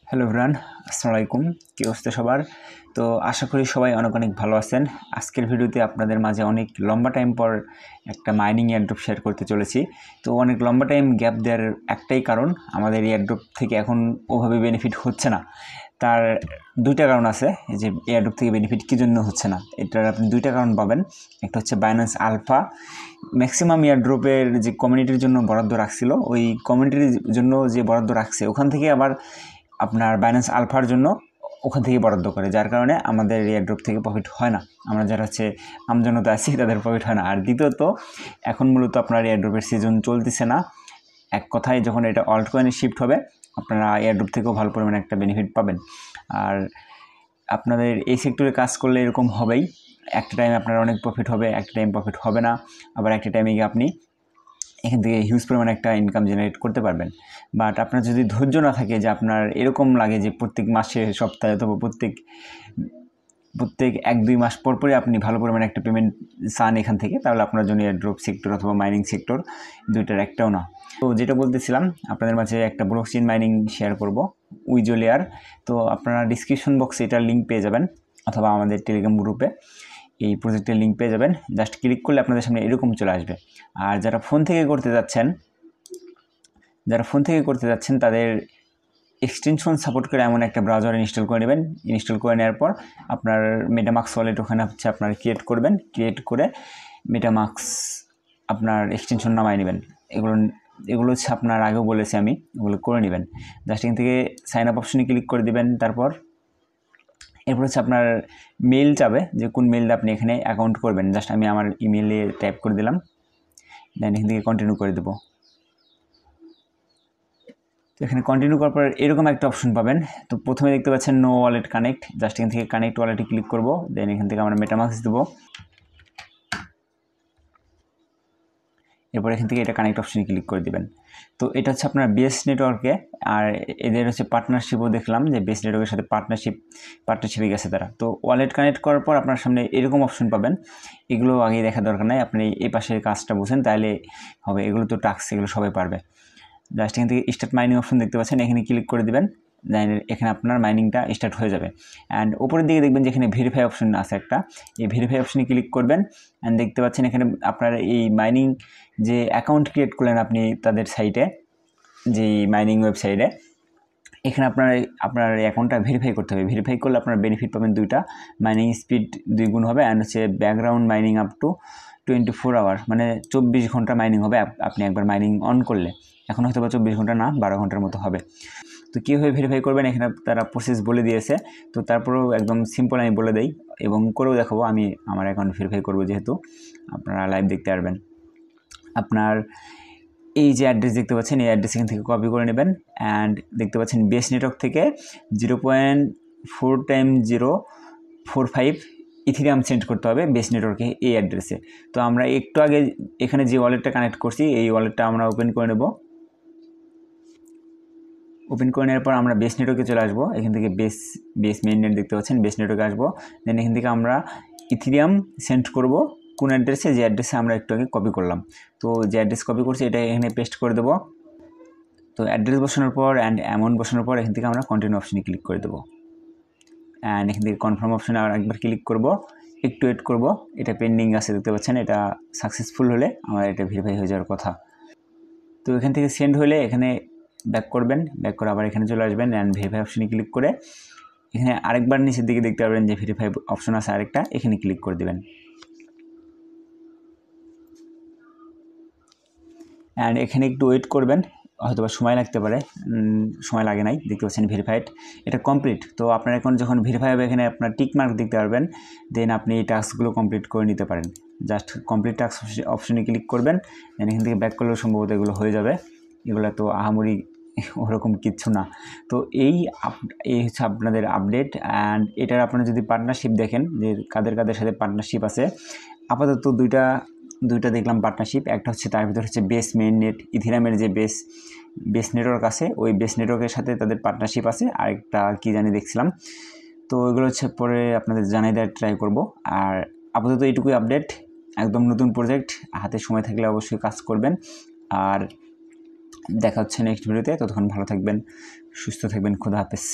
Hello everyone, আসসালামু আলাইকুম। কি অবস্থা সবার? তো আশা করি সবাই অনেক অনেক ভালো আছেন। আজকের ভিডিওতে আপনাদের মাঝে অনেক লম্বা টাইম পর একটা মাইনিং এয়ারড্রপ শেয়ার করতে চলেছি। তো অনেক লম্বা টাইম গ্যাপ দেওয়ার একটাই কারণ, আমাদের এয়ারড্রপ থেকে এখন ওভাবে বেনিফিট হচ্ছে না। তার দুইটা কারণ আছে যে এয়ারড্রপ থেকে বেনিফিট কী জন্য হচ্ছে না। এটার আপনি দুইটা কারণ পাবেন। একটা হচ্ছে বাইন্যান্স আলফা ম্যাক্সিমাম এয়ারড্রপের যে কমিউনিটির জন্য বরাদ্দ রাখছিল, ওই কমিউনিটির জন্য যে বরাদ্দ রাখছে ওখান থেকে আবার আপনার বাইন্যান্স আলফার জন্য ওখান থেকে বরাদ্দ করে, যার কারণে আমাদের এয়ারড্রপ থেকে প্রফিট হয় না। আমরা যারা হচ্ছে আমজনতা আছি তাদের প্রফিট হয় না। আর দ্বিতীয়ত, এখন মূলত আপনার এয়ারড্রপের সিজন চলতেছে না। এক কথায় যখন এটা অল্ট কয়েনে শিফট হবে, আপনারা এয়ারড্রপ থেকেও ভালো পরিমাণে একটা বেনিফিট পাবেন। আর আপনাদের এই সেক্টরে কাজ করলে এরকম হবেই, একটা টাইমে আপনার অনেক প্রফিট হবে, একটা টাইম প্রফিট হবে না, আবার একটা টাইমে গিয়ে আপনি এখান থেকে হিউজ পরিমাণে একটা ইনকাম জেনারেট করতে পারবেন। বাট আপনার যদি ধৈর্য না থাকে, যে আপনার এরকম লাগে যে প্রত্যেক মাসে, সপ্তাহে অথবা প্রত্যেক 1-2 মাস পরপরই আপনি ভালো পরিমাণে একটা পেমেন্ট চান এখান থেকে, তাহলে আপনার জন্য এয়ারড্রপ সেক্টর অথবা মাইনিং সেক্টর দুইটার একটাও না। তো যেটা বলতেছিলাম, আপনাদের মাঝে একটা ব্লকচেইন মাইনিং শেয়ার করব, উইজোলেয়ার। তো আপনারা ডিসক্রিপশন বক্সে এটার লিঙ্ক পেয়ে যাবেন, অথবা আমাদের টেলিগ্রাম গ্রুপে এই প্রজেক্টের লিঙ্ক পেয়ে যাবেন। জাস্ট ক্লিক করলে আপনাদের সামনে এরকম চলে আসবে। আর যারা ফোন থেকে করতে যাচ্ছেন তাদের এক্সটেনশন সাপোর্ট করে এমন একটা ব্রাউজার ইনস্টল করে নেবেন। ইনস্টল করে নেওয়ার পর আপনার মেটামাক্স ওয়ালেট ওখানে হচ্ছে আপনার ক্রিয়েট করবেন। ক্রিয়েট করে মেটামাক্স আপনার এক্সটেনশন নামায় নেবেন। এগুলো হচ্ছে আপনার আগেও বলেছি আমি, এগুলো করে নেবেন। জাস্ট এখান থেকে সাইন আপ অপশনে ক্লিক করে দেবেন। এরপর হচ্ছে আপনার মেল চাবে, যে কোন মেলটা আপনি এখানে অ্যাকাউন্ট করবেন। জাস্ট আমি আমার ইমেলে টাইপ করে দিলাম, দেন এখান থেকে কন্টিনিউ করে দেবো। তো এখানে কন্টিনিউ করার পর এরকম একটা অপশন পাবেন। তো প্রথমে দেখতে পাচ্ছেন নো ওয়ালেট কানেক্ট, জাস্ট এখান থেকে কানেক্ট ওয়ালেটে ক্লিক করব। দেন এখান থেকে আমরা মেটামাক্স দেবো। এরপর এখান থেকে এটা কানেক্ট অপশনে ক্লিক করে দেবেন। তো এটা হচ্ছে আপনার বেস নেটওয়ার্কে, আর এদের হচ্ছে পার্টনারশিপও দেখলাম যে বেস নেটওয়ার্কের সাথে পার্টনারশিপে গেছে তারা। তো ওয়ালেট কানেক্ট করার পর আপনার সামনে এরকম অপশন পাবেন। এগুলো আগে দেখা দরকার নাই, আপনি এই পাশের কাজটা বুঝেন তাহলে হবে। এগুলো তো টাস্ক, এগুলো সবাই পারবে। জাস্ট এখান থেকে স্টার্ট মাইনিং অপশন দেখতে পাচ্ছেন, এখানে ক্লিক করে দেবেন। দেন এখানে আপনার মাইনিংটা স্টার্ট হয়ে যাবে। অ্যান্ড উপরের দিকে দেখবেন যে এখানে ভেরিফাই অপশন আছে একটা, এই ভেরিফাই অপশনে ক্লিক করবেন। অ্যান্ড দেখতে পাচ্ছেন এখানে আপনার এই মাইনিং যে অ্যাকাউন্ট ক্রিয়েট করলেন আপনি তাদের সাইটে, যেই মাইনিং ওয়েবসাইটে, এখানে আপনার অ্যাকাউন্টটা ভেরিফাই করতে হবে। ভেরিফাই করলে আপনার বেনিফিট পাবেন দুইটা, মাইনিং স্পিড 2 গুণ হবে, অ্যান্ড হচ্ছে background mining up to 24 hour, মানে 24 ঘন্টা মাইনিং হবে আপনি একবার মাইনিং অন করলে। এখন হয়তো বা 24 ঘন্টা না, 12 ঘন্টার মতো হবে। তো কীভাবে ভেরিফাই করবেন এখানে তারা প্রসেস বলে দিয়েছে। তো তারপরেও একদম সিম্পল আমি বলে দেই এবং করেও দেখাবো। আমি আমার অ্যাকাউন্ট ভেরিফাই করবো, যেহেতু আপনারা লাইভ দেখতে পারবেন। আপনার এই যে অ্যাড্রেস দেখতে পাচ্ছেন, এই অ্যাড্রেস এখান থেকে কপি করে নেবেন। অ্যান্ড দেখতে পাচ্ছেন বেস নেটওয়ার্ক থেকে 0.4x045 ইথিরিয়াম সেন্ড করতে হবে বেস নেটওয়ার্কে, এই অ্যাড্রেসে। তো আমরা একটু আগে এখানে যে ওয়ালেটটা কানেক্ট করছি, এই ওয়ালেটটা আমরা ওপেন করে নেব। ওপেন করে নেওয়ার পর আমরা বেস নেটওয়ার্কে চলে আসবো। এখান থেকে বেস মেইন নেট দেখতে পাচ্ছেন, বেস নেটওয়ার্কে আসবো। দেন এখান থেকে আমরা ইথিরিয়াম সেন্ড করব কোন অ্যাড্রেসে, যে অ্যাড্রেসে আমরা একটু আগে কপি করলাম। তো যে অ্যাড্রেস কপি করছি এটা এখানে পেস্ট করে দেবো। তো অ্যাড্রেস বসানোর পর অ্যান্ড অ্যামাউন্ট বসানোর পর এখান থেকে আমরা কন্টিনিউ অপশনে ক্লিক করে দেবো। অ্যান্ড এখান থেকে কনফার্ম অপশনে আর একবার ক্লিক করব, একটু ওয়েট করব। এটা পেন্ডিং আছে দেখতে পাচ্ছেন, এটা সাকসেসফুল হলে আমার এটা ভেরিফাই হয়ে যাওয়ার কথা। তো এখান থেকে সেন্ড হলে এখানে ব্যাক করবেন, ব্যাক করে আবার এখানে চলে আসবেন। অ্যান্ড ভেরিফাই অপশনে ক্লিক করে এখানে আরেকবার নিচের দিকে দেখতে পারবেন যে ভেরিফাই অপশন আছে আরেকটা, এখানে ক্লিক করে দেবেন। অ্যান্ড এখানে একটু ওয়েট করবেন, হয়তো বা সময় লাগতে পারে, সময় লাগে নাই। দেখতে পাচ্ছেন ভেরিফাইড, এটা কমপ্লিট। তো আপনার এখন যখন ভেরিফাই হবে এখানে আপনার টিক মার্ক দেখতে পারবেন। দেন আপনি এই টাস্কগুলো কমপ্লিট করে নিতে পারেন। জাস্ট কমপ্লিট টাস্ক অপশনে ক্লিক করবেন। দেন এখান থেকে ব্যাক করলেও সম্ভবত এগুলো হয়ে যাবে। এগুলো তো আহামরি ওরকম কিচ্ছু না। তো এই হচ্ছে আপনাদের আপডেট। অ্যান্ড এটার আপনারা যদি পার্টনারশিপ দেখেন যে কাদের কাদের সাথে পার্টনারশিপ আছে, আপাতত দুইটা দেখলাম পার্টনারশিপ। একটা হচ্ছে তার ভিতর হচ্ছে বেস মেইন নেট, ইথিরামের যে বেস নেটওয়ার্ক আছে, ওই বেস নেটওয়ার্কের সাথে তাদের পার্টনারশিপ আছে। আরেকটা কি জানি দেখছিলাম। তো এগুলো হচ্ছে পরে আপনাদের জানাই দেওয়ার ট্রাই করব। আর আপাতত এইটুকুই আপডেট, একদম নতুন প্রজেক্ট, হাতে সময় থাকলে অবশ্যই কাজ করবেন। আর দেখা হচ্ছে নেক্সট ভিডিওতে, ততক্ষণ ভালো থাকবেন, সুস্থ থাকবেন। খোদা হাফেজ।